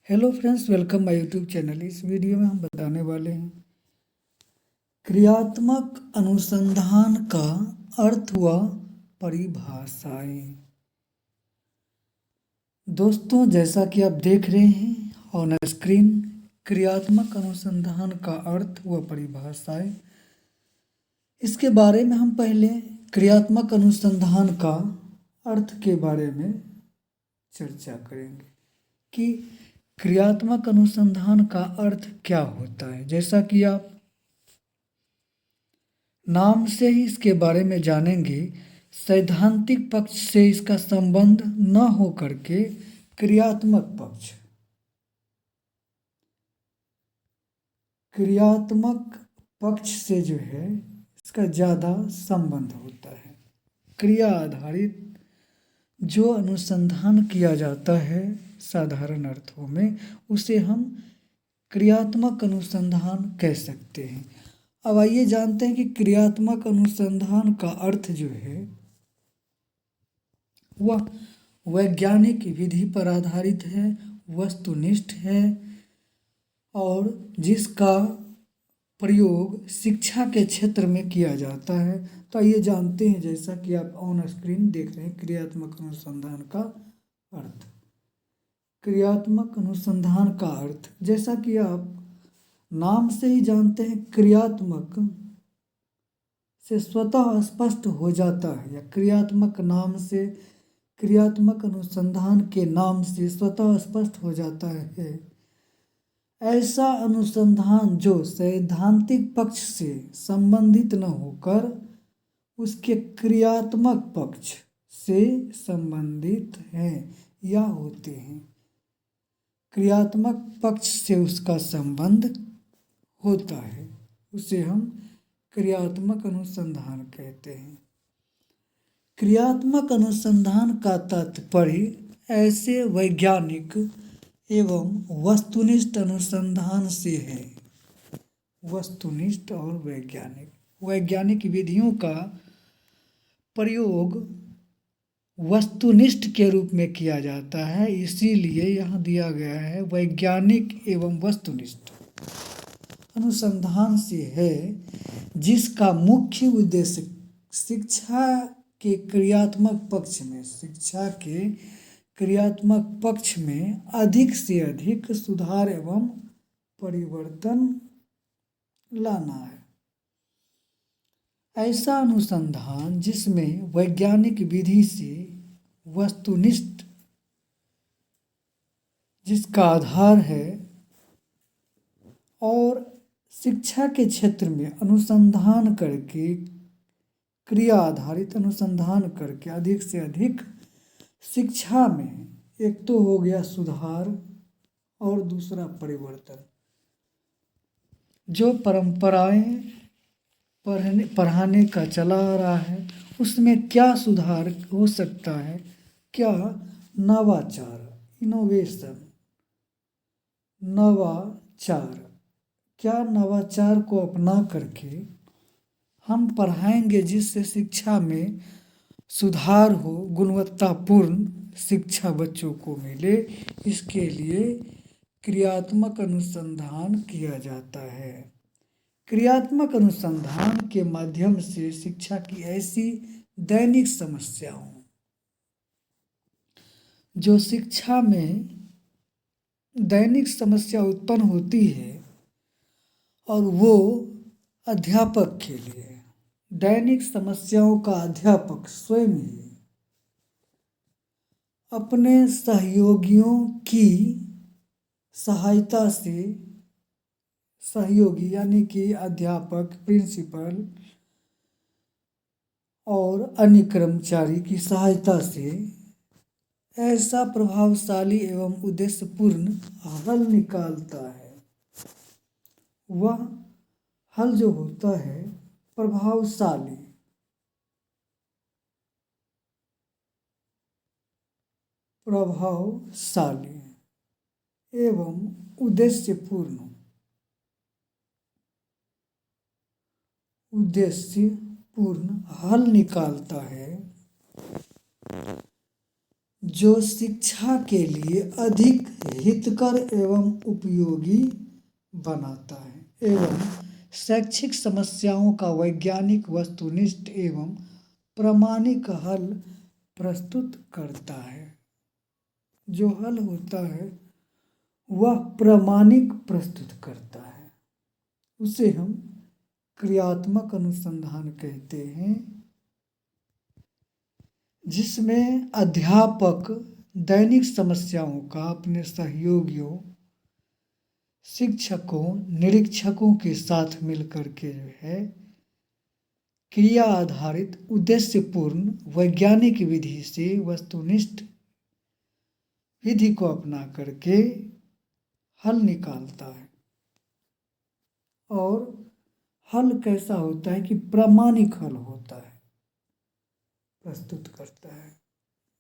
Hello friends, welcome my YouTube channel. इस video में हम बताने वाले हैं क्रियात्मक अनुसंधान का अर्थ व परिभाषाएं। दोस्तों, जैसा कि आप देख रहे हैं ऑन स्क्रीन, क्रियात्मक अनुसंधान का अर्थ व परिभाषाएं। इसके बारे में हम पहले क्रियात्मक अनुसंधान का अर्थ के बारे में चर्चा करेंगे कि क्रियात्मक अनुसंधान का अर्थ क्या होता है। जैसा कि आप नाम से ही इसके बारे में जानेंगे, सैद्धांतिक पक्ष से इसका संबंध न हो करके क्रियात्मक पक्ष से जो है इसका ज़्यादा संबंध होता है। क्रिया आधारित जो अनुसंधान किया जाता है साधारण अर्थों में, उसे हम क्रियात्मक अनुसंधान कह सकते हैं। अब आइए जानते हैं कि क्रियात्मक अनुसंधान का अर्थ जो है वह वैज्ञानिक विधि पर आधारित है, वस्तुनिष्ठ है और जिसका प्रयोग शिक्षा के क्षेत्र में किया जाता है। तो आइए जानते हैं, जैसा कि आप ऑन स्क्रीन देख रहे हैं, क्रियात्मक अनुसंधान का अर्थ। क्रियात्मक अनुसंधान का अर्थ, जैसा कि आप नाम से ही जानते हैं, क्रियात्मक से स्वतः स्पष्ट हो जाता है, या क्रियात्मक नाम से, क्रियात्मक अनुसंधान के नाम से स्वतः स्पष्ट हो जाता है ऐसा अनुसंधान जो सैद्धांतिक पक्ष से संबंधित न होकर उसके क्रियात्मक पक्ष से संबंधित हैं या होते हैं। क्रियात्मक पक्ष से उसका संबंध होता है, उसे हम क्रियात्मक अनुसंधान कहते हैं। क्रियात्मक अनुसंधान का तात्पर्य ऐसे वैज्ञानिक एवं वस्तुनिष्ठ अनुसंधान से है। वस्तुनिष्ठ और वैज्ञानिक विधियों का प्रयोग वस्तुनिष्ठ के रूप में किया जाता है, इसीलिए यहाँ दिया गया है वैज्ञानिक एवं वस्तुनिष्ठ अनुसंधान से है, जिसका मुख्य उद्देश्य शिक्षा के क्रियात्मक पक्ष में अधिक से अधिक सुधार एवं परिवर्तन लाना है। ऐसा अनुसंधान जिसमें वैज्ञानिक विधि से वस्तुनिष्ठ जिसका आधार है और शिक्षा के क्षेत्र में अनुसंधान करके, क्रिया आधारित अनुसंधान करके अधिक से अधिक शिक्षा में, एक तो हो गया सुधार और दूसरा परिवर्तन। जो परंपराएं पढ़ाने का चला आ रहा है उसमें क्या सुधार हो सकता है, क्या नवाचार, इनोवेशन, क्या नवाचार को अपना करके हम पढ़ाएंगे जिससे शिक्षा में सुधार हो, गुणवत्तापूर्ण शिक्षा बच्चों को मिले। इसके लिए क्रियात्मक अनुसंधान किया जाता है। क्रियात्मक अनुसंधान के माध्यम से शिक्षा की ऐसी दैनिक समस्याओं, जो शिक्षा में दैनिक समस्या उत्पन्न होती है और वो अध्यापक के लिए दैनिक समस्याओं का अध्यापक स्वयं ही अपने सहयोगियों की सहायता से, सहयोगी यानी कि अध्यापक, प्रिंसिपल और अन्य कर्मचारी की सहायता से ऐसा प्रभावशाली एवं उद्देश्यपूर्ण हल निकालता है। वह हल जो होता है प्रभावशाली एवं उद्देश्यपूर्ण हल निकालता है, जो शिक्षा के लिए अधिक हितकर एवं उपयोगी बनाता है एवं शैक्षिक समस्याओं का वैज्ञानिक वस्तुनिष्ठ एवं प्रामाणिक हल प्रस्तुत करता है। जो हल होता है वह प्रामाणिक प्रस्तुत करता है, उसे हम क्रियात्मक अनुसंधान कहते हैं, जिसमें अध्यापक दैनिक समस्याओं का अपने सहयोगियों, शिक्षकों, निरीक्षकों के साथ मिलकर के जो है क्रिया आधारित उद्देश्यपूर्ण वैज्ञानिक विधि से वस्तुनिष्ठ विधि को अपना करके हल निकालता है। और हल कैसा होता है कि प्रामाणिक हल होता है, प्रस्तुत करता है,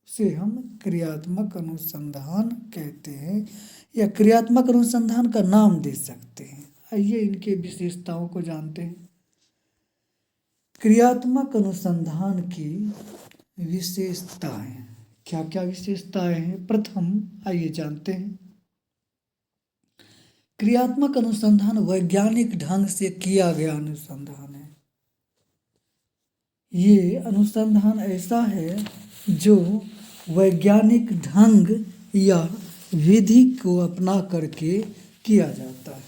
उसे हम क्रियात्मक अनुसंधान कहते हैं या क्रियात्मक अनुसंधान का नाम दे सकते हैं। आइए इनके विशेषताओं को जानते हैं। क्रियात्मक अनुसंधान की विशेषताएं, क्या क्या विशेषताएं हैं? प्रथम आइए जानते हैं। क्रियात्मक अनुसंधान वैज्ञानिक ढंग से किया गया अनुसंधान है। ये अनुसंधान ऐसा है जो वैज्ञानिक ढंग या विधि को अपना करके किया जाता है।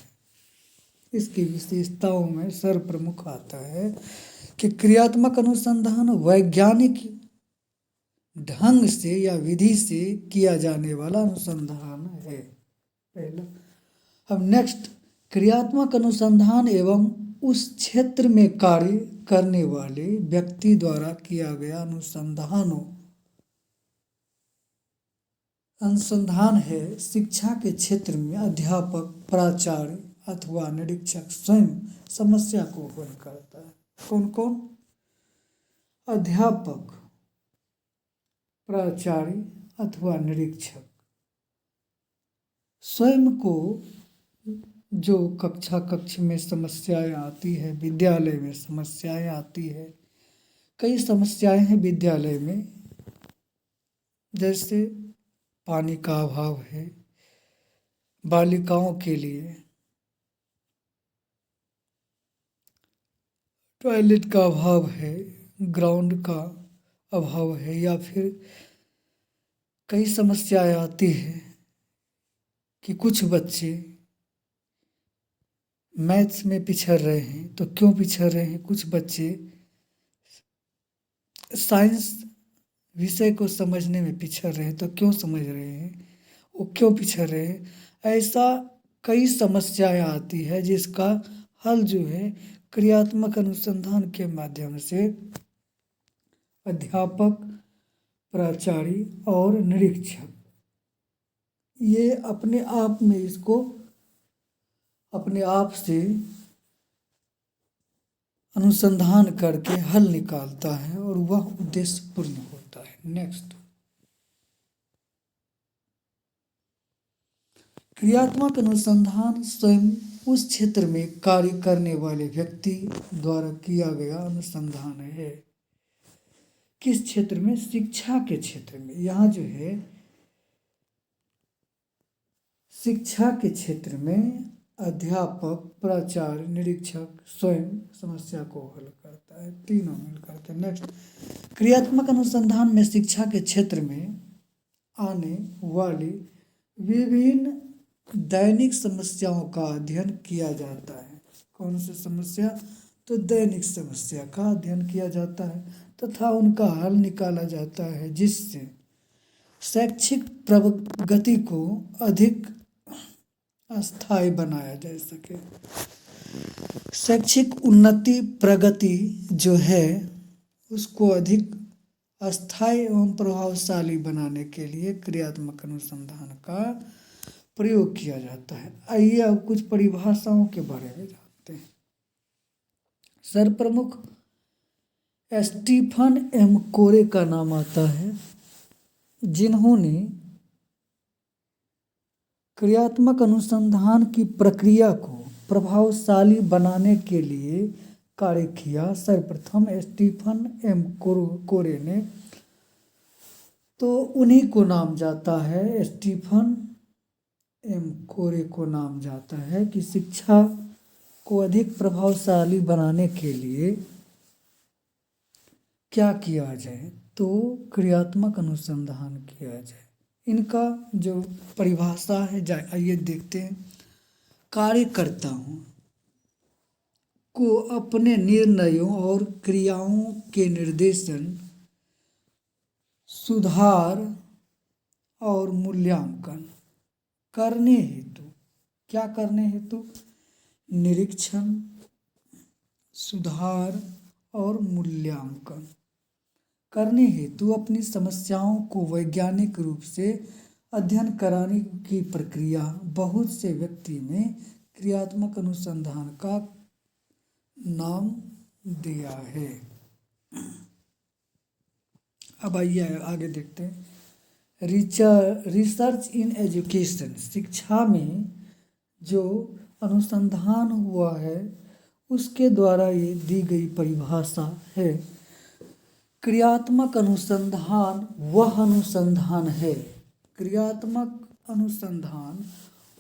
इसकी विशेषताओं में सर्वप्रमुख आता है कि क्रियात्मक अनुसंधान वैज्ञानिक ढंग से या विधि से किया जाने वाला अनुसंधान है, पहला। अब नेक्स्ट, क्रियात्मक अनुसंधान एवं उस क्षेत्र में कार्य करने वाले व्यक्ति द्वारा किया गया अनुसंधान है। शिक्षा के क्षेत्र में अध्यापक, प्राचार्य अथवा निरीक्षक स्वयं समस्या को हल करता है। कौन कौन? अध्यापक, प्राचार्य अथवा निरीक्षक स्वयं को, जो कक्ष में समस्याएं आती है, विद्यालय में समस्याएं आती है, कई समस्याएं हैं विद्यालय में, जैसे पानी का अभाव है बालिकाओं के लिए, टॉयलेट का अभाव है, ग्राउंड का अभाव है, या फिर कई समस्याएं आती है कि कुछ बच्चे मैथ्स में पिछड़ रहे हैं। तो क्यों पिछड़ रहे हैं? कुछ बच्चे साइंस विषय को समझने में पिछड़ रहे हैं। तो क्यों समझ रहे हैं, वो क्यों पिछड़ रहे हैं? ऐसा कई समस्याएं आती है जिसका हल जो है क्रियात्मक अनुसंधान के माध्यम से अध्यापक, प्राचार्य और निरीक्षक ये अपने आप में इसको अपने आप से अनुसंधान करके हल निकालता है और वह उद्देश्य पूर्ण होता है। नेक्स्ट, क्रियात्मक अनुसंधान स्वयं उस क्षेत्र में कार्य करने वाले व्यक्ति द्वारा किया गया अनुसंधान है। किस क्षेत्र में? शिक्षा के क्षेत्र में। यहाँ जो है शिक्षा के क्षेत्र में अध्यापक, प्राचार्य, निरीक्षक स्वयं समस्या को हल करता है, तीनों मिलकर के। नेक्स्ट, क्रियात्मक अनुसंधान में शिक्षा के क्षेत्र में आने वाली विभिन्न दैनिक समस्याओं का अध्ययन किया जाता है। कौन सी समस्या? तो दैनिक समस्या का अध्ययन किया जाता है तथा उनका हल निकाला जाता है, जिससे शैक्षिक प्रगति को अधिक अस्थायी बनाया जा सके। शैक्षिक उन्नति, प्रगति जो है उसको अधिक अस्थायी एवं प्रभावशाली बनाने के लिए क्रियात्मक अनुसंधान का प्रयोग किया जाता है। आइए अब कुछ परिभाषाओं के बारे में जानते हैं। सर्वप्रमुख स्टीफन एम कोरे का नाम आता है, जिन्होंने क्रियात्मक अनुसंधान की प्रक्रिया को प्रभावशाली बनाने के लिए कार्य किया। सर्वप्रथम स्टीफन एम कोरे ने तो उन्हीं को नाम जाता है, स्टीफन एम कोरे को नाम जाता है कि शिक्षा को अधिक प्रभावशाली बनाने के लिए क्या किया जाए, तो क्रियात्मक अनुसंधान किया जाए। इनका जो परिभाषा है, आइए देखते हैं। कार्यकर्ताओं को अपने निर्णयों और क्रियाओं के निर्देशन, सुधार और मूल्यांकन करने हेतु, क्या करने हेतु? निरीक्षण, सुधार और मूल्यांकन करने हेतु अपनी समस्याओं को वैज्ञानिक रूप से अध्ययन कराने की प्रक्रिया बहुत से व्यक्ति में क्रियात्मक अनुसंधान का नाम दिया है। अब आइए आगे देखते हैं। रिसर्च इन एजुकेशन, शिक्षा में जो अनुसंधान हुआ है उसके द्वारा ये दी गई परिभाषा है। क्रियात्मक अनुसंधान वह अनुसंधान है, क्रियात्मक अनुसंधान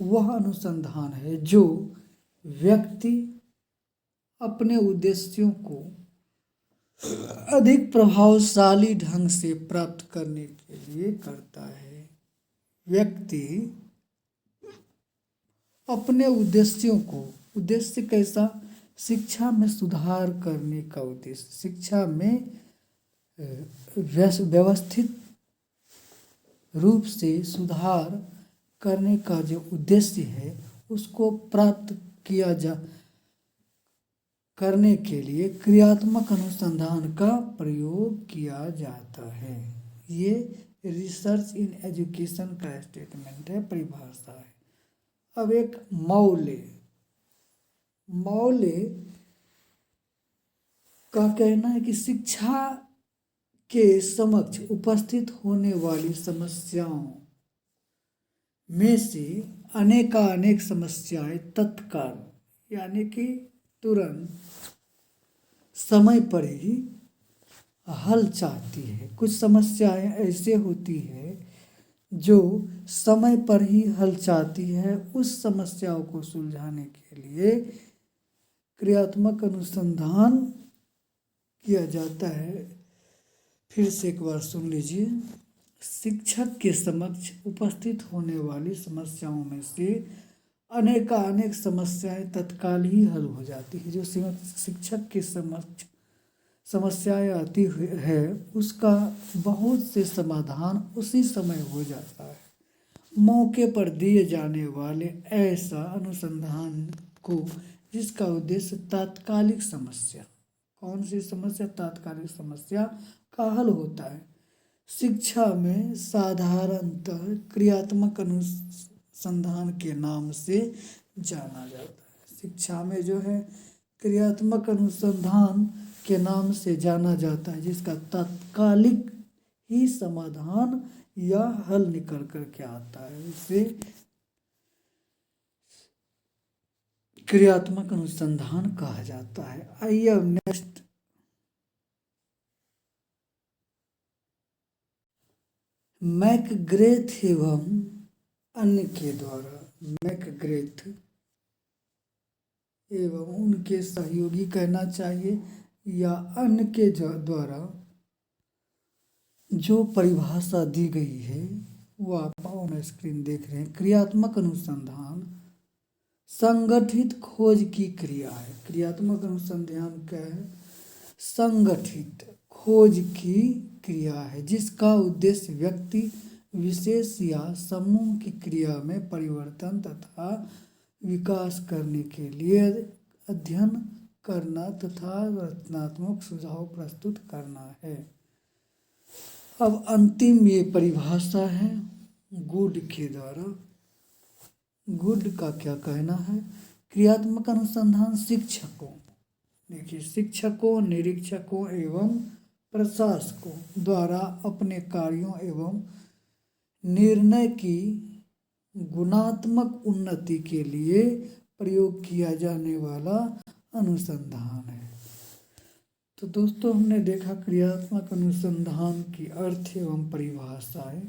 वह अनुसंधान है जो व्यक्ति अपने उद्देश्यों को अधिक प्रभावशाली ढंग से प्राप्त करने के लिए करता है। व्यक्ति अपने उद्देश्यों को, उद्देश्य कैसा? शिक्षा में सुधार करने का उद्देश्य, शिक्षा में व्यवस्थित रूप से सुधार करने का जो उद्देश्य है उसको प्राप्त किया जा करने के लिए क्रियात्मक अनुसंधान का प्रयोग किया जाता है। ये रिसर्च इन एजुकेशन का स्टेटमेंट है, परिभाषा है। अब एक मौले का कहना है कि शिक्षा के समक्ष उपस्थित होने वाली समस्याओं में से अनेक समस्याएं तत्काल यानी कि तुरंत समय पर ही हल चाहती है। कुछ समस्याएं ऐसे होती है जो समय पर ही हल चाहती है। उस समस्याओं को सुलझाने के लिए क्रियात्मक अनुसंधान किया जाता है। फिर से एक बार सुन लीजिए। शिक्षक के समक्ष उपस्थित होने वाली समस्याओं में से अनेक समस्याएं तत्काल ही हल हो जाती है। जो शिक्षक के समक्ष समस्याएं आती है उसका बहुत से समाधान उसी समय हो जाता है। मौके पर दिए जाने वाले ऐसा अनुसंधान को जिसका उद्देश्य तात्कालिक समस्या, कौन सी समस्या? तात्कालिक समस्या का हल होता है। शिक्षा में साधारणतः क्रियात्मक अनुसंधान के नाम से जाना जाता है। शिक्षा में जो है क्रियात्मक अनुसंधान के नाम से जाना जाता है, जिसका तात्कालिक ही समाधान या हल निकल कर के आता है। इसे क्रियात्मक अनुसंधान कहा जाता है। आइए अब नेक्स्ट मैकग्रेथ एवं अन्य के द्वारा, मैकग्रेथ एवं उनके सहयोगी कहना चाहिए या अन्य के द्वारा जो परिभाषा दी गई है वो आप ऑन स्क्रीन देख रहे हैं। क्रियात्मक अनुसंधान संगठित खोज की क्रिया है। क्रियात्मक अनुसंधान क्या है? संगठित खोज की क्रिया है जिसका उद्देश्य व्यक्ति विशेष या समूह की क्रिया में परिवर्तन तथा विकास करने के लिए अध्ययन करना तथा रचनात्मक सुझाव प्रस्तुत करना है। अब अंतिम ये परिभाषा है गुड के द्वारा। गुड का क्या कहना है? क्रियात्मक अनुसंधान शिक्षकों, देखिए, शिक्षकों, निरीक्षकों एवं प्रशासकों द्वारा अपने कार्यों एवं निर्णय की गुणात्मक उन्नति के लिए प्रयोग किया जाने वाला अनुसंधान है। तो दोस्तों हमने देखा क्रियात्मक अनुसंधान की अर्थ एवं परिभाषाएं।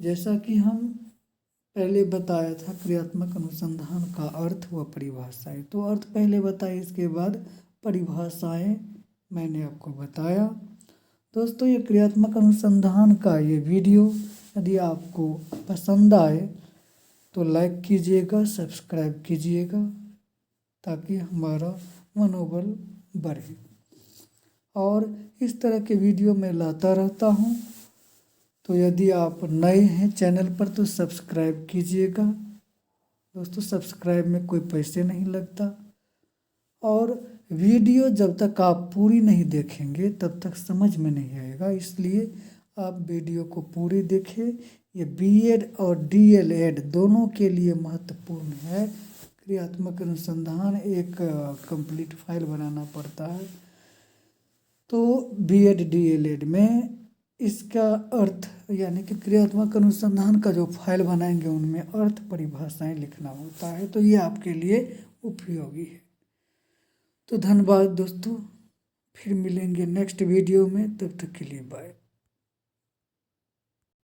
जैसा कि हम पहले बताया था क्रियात्मक अनुसंधान का अर्थ व परिभाषाएं, तो अर्थ पहले बताए, इसके बाद परिभाषाएं मैंने आपको बताया। दोस्तों ये क्रियात्मक अनुसंधान का ये वीडियो यदि आपको पसंद आए तो लाइक कीजिएगा, सब्सक्राइब कीजिएगा, ताकि हमारा मनोबल बढ़े। और इस तरह के वीडियो मैं लाता रहता हूँ, तो यदि आप नए हैं चैनल पर तो सब्सक्राइब कीजिएगा। दोस्तों सब्सक्राइब में कोई पैसे नहीं लगता, और वीडियो जब तक आप पूरी नहीं देखेंगे तब तक समझ में नहीं आएगा, इसलिए आप वीडियो को पूरी देखें। ये बीएड और डीएलएड दोनों के लिए महत्वपूर्ण है। क्रियात्मक अनुसंधान एक कंप्लीट फाइल बनाना पड़ता है, तो बीएड डीएलएड में इसका अर्थ यानी कि क्रियात्मक अनुसंधान का जो फाइल बनाएंगे उनमें अर्थ परिभाषाएं लिखना होता है, तो ये आपके लिए उपयोगी है। तो धन्यवाद दोस्तों, फिर मिलेंगे नेक्स्ट वीडियो में, तब तक के लिए बाय।